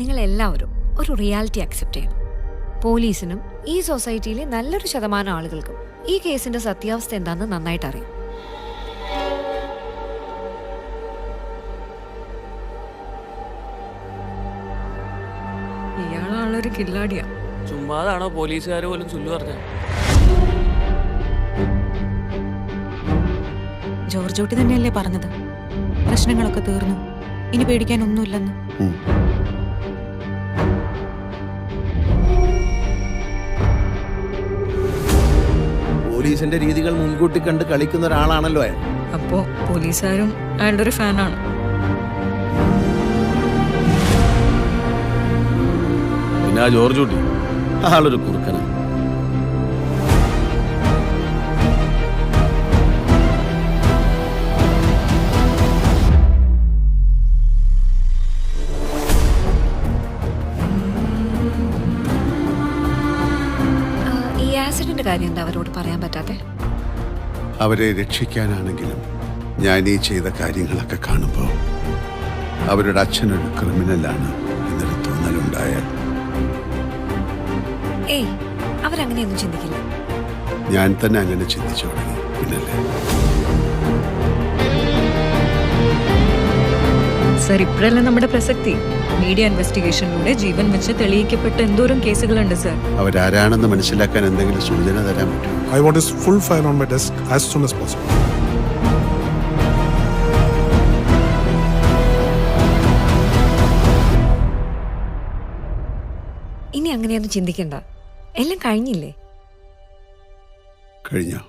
നിങ്ങൾ എല്ലാവരും ഒരു റിയാലിറ്റി അക്സെപ്റ്റ് ചെയ്യണം. പോലീസിനും ഈ സൊസൈറ്റിയിലെ നല്ലൊരു ശതമാനം ആളുകൾക്കും ഈ കേസിന്റെ സത്യാവസ്ഥ എന്താണെന്ന് നന്നായിട്ട് അറിയാം. ഇയാളാളൊരു കില്ലാടിയാ. ചുമ്മാതാണോ പോലീസുകാർ പോലും ചൊല്ലു പറഞ്ഞ? ജോർജോട്ടി തന്നെയല്ലേ പറഞ്ഞത്, പ്രശ്നങ്ങളൊക്കെ തീർന്നു, ഇനി പേടിക്കാനൊന്നുമില്ലെന്ന്. പോലീസിന്റെ രീതികൾ മുൻകൂട്ടി കണ്ട് കളിക്കുന്ന ഒരാളാണല്ലോ അയാൾ. അപ്പോ പോലീസുകാരും അയാളുടെ ഒരു ഫാനാണ്. പിന്നെ ആ ജോർജ് കുട്ടി ആളൊരു കുറുക്കനാണ്. ഈ ആക്സിഡന്റ് കാര്യം എന്താ അവരോട് പറയാൻ പറ്റാത്തെ? അവരെ രക്ഷിക്കാനാണെങ്കിലും ഞാൻ ഈ ചെയ്ത കാര്യങ്ങളൊക്കെ കാണുമ്പോൾ അവരുടെ അച്ഛനൊരു ക്രിമിനലാണ് എന്നൊരു തോന്നലുണ്ടായാൽ ഏയ്, അവരങ്ങനെയൊന്നും ചിന്തിക്കില്ല. ഞാൻ തന്നെ അങ്ങനെ ചിന്തിച്ചു തുടങ്ങി. പിന്നല്ലേ സർ, ഇപ്പോഴല്ല നമ്മുടെ പ്രസക്തി. മീഡിയ ഇൻവെസ്റ്റിഗേഷനിലൂടെ ജീവൻ വെച്ച് തെളിയിക്കപ്പെട്ട എന്തോരം കേസുകളുണ്ട് സർ. അവരാരാണെന്ന് മനസ്സിലാക്കാൻ എന്തെങ്കിലും സൂചന തരാൻ പറ്റുമോ? I want his full file on my desk as soon as possible. ഇനി അങ്ങനെയൊന്നും ചിന്തിക്കണ്ട, എല്ലാം കഴിഞ്ഞില്ലേ? കഴിഞ്ഞോ?